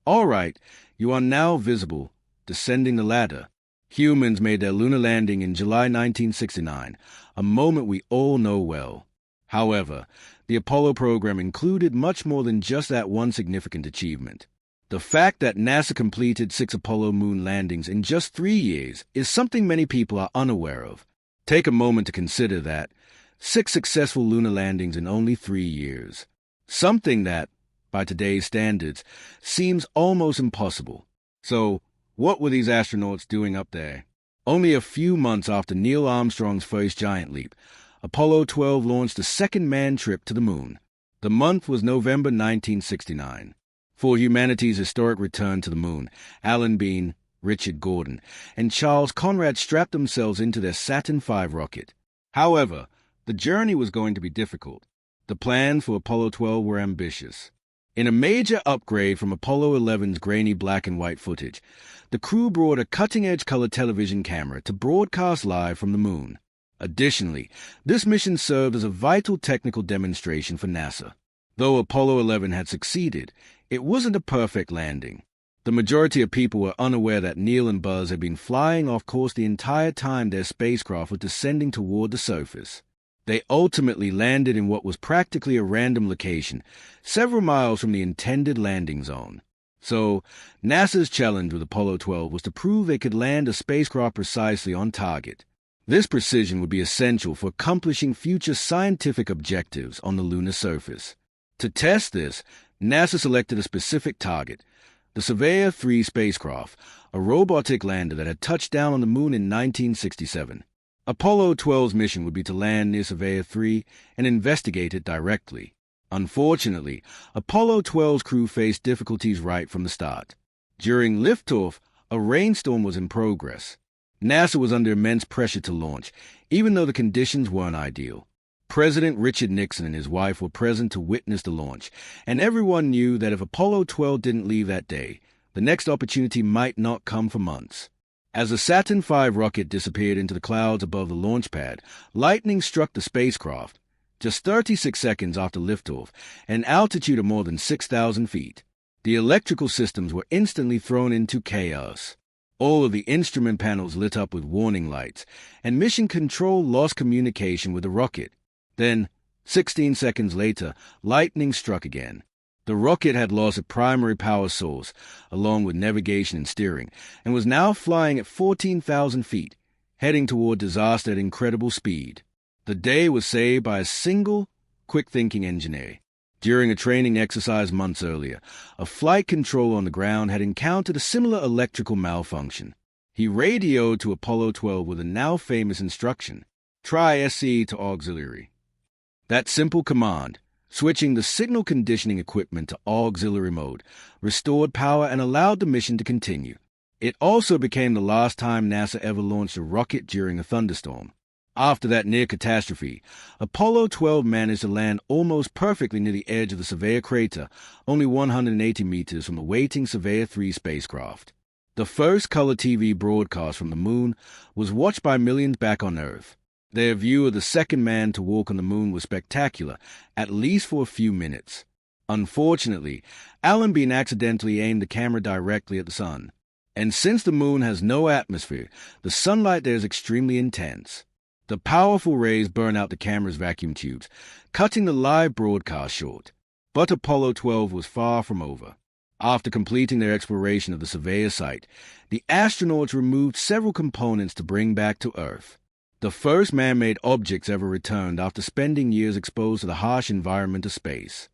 All right, you are now visible, descending the ladder. Humans made their lunar landing in July 1969, a moment we all know well. However, the Apollo program included much more than just that one significant achievement. The fact that NASA completed 6 Apollo moon landings in just 3 years is something many people are unaware of. Take a moment to consider that 6 successful lunar landings in only 3 years. Something that, by today's standards, seems almost impossible. So, what were these astronauts doing up there? Only a few months after Neil Armstrong's first giant leap, Apollo 12 launched a second manned trip to the moon. The month was November 1969. For humanity's historic return to the moon, Alan Bean, Richard Gordon, and Charles Conrad strapped themselves into their Saturn V rocket. However, the journey was going to be difficult. The plans for Apollo 12 were ambitious. In a major upgrade from Apollo 11's grainy black and white footage, the crew brought a cutting-edge color television camera to broadcast live from the moon. Additionally, this mission served as a vital technical demonstration for NASA. Though Apollo 11 had succeeded, it wasn't a perfect landing. The majority of people were unaware that Neil and Buzz had been flying off course the entire time their spacecraft was descending toward the surface. They ultimately landed in what was practically a random location, several miles from the intended landing zone. So, NASA's challenge with Apollo 12 was to prove they could land a spacecraft precisely on target. This precision would be essential for accomplishing future scientific objectives on the lunar surface. To test this, NASA selected a specific target, the Surveyor 3 spacecraft, a robotic lander that had touched down on the moon in 1967. Apollo 12's mission would be to land near Surveyor 3 and investigate it directly. Unfortunately, Apollo 12's crew faced difficulties right from the start. During liftoff, a rainstorm was in progress. NASA was under immense pressure to launch, even though the conditions weren't ideal. President Richard Nixon and his wife were present to witness the launch, and everyone knew that if Apollo 12 didn't leave that day, the next opportunity might not come for months. As the Saturn V rocket disappeared into the clouds above the launch pad, lightning struck the spacecraft, just 36 seconds after liftoff, at an altitude of more than 6,000 feet. The electrical systems were instantly thrown into chaos. All of the instrument panels lit up with warning lights, and Mission Control lost communication with the rocket. Then, 16 seconds later, lightning struck again. The rocket had lost its primary power source, along with navigation and steering, and was now flying at 14,000 feet, heading toward disaster at incredible speed. The day was saved by a single, quick-thinking engineer. During a training exercise months earlier, a flight controller on the ground had encountered a similar electrical malfunction. He radioed to Apollo 12 with a now-famous instruction: try SC to auxiliary. That simple command, switching the signal conditioning equipment to auxiliary mode, restored power and allowed the mission to continue. It also became the last time NASA ever launched a rocket during a thunderstorm. After that near catastrophe, Apollo 12 managed to land almost perfectly near the edge of the Surveyor crater, only 180 meters from the waiting Surveyor 3 spacecraft. The first color TV broadcast from the moon was watched by millions back on Earth. Their view of the second man to walk on the moon was spectacular, at least for a few minutes. Unfortunately, Alan Bean accidentally aimed the camera directly at the sun. And since the moon has no atmosphere, the sunlight there is extremely intense. The powerful rays burn out the camera's vacuum tubes, cutting the live broadcast short. But Apollo 12 was far from over. After completing their exploration of the Surveyor site, the astronauts removed several components to bring back to Earth. The first man-made objects ever returned after spending years exposed to the harsh environment of space.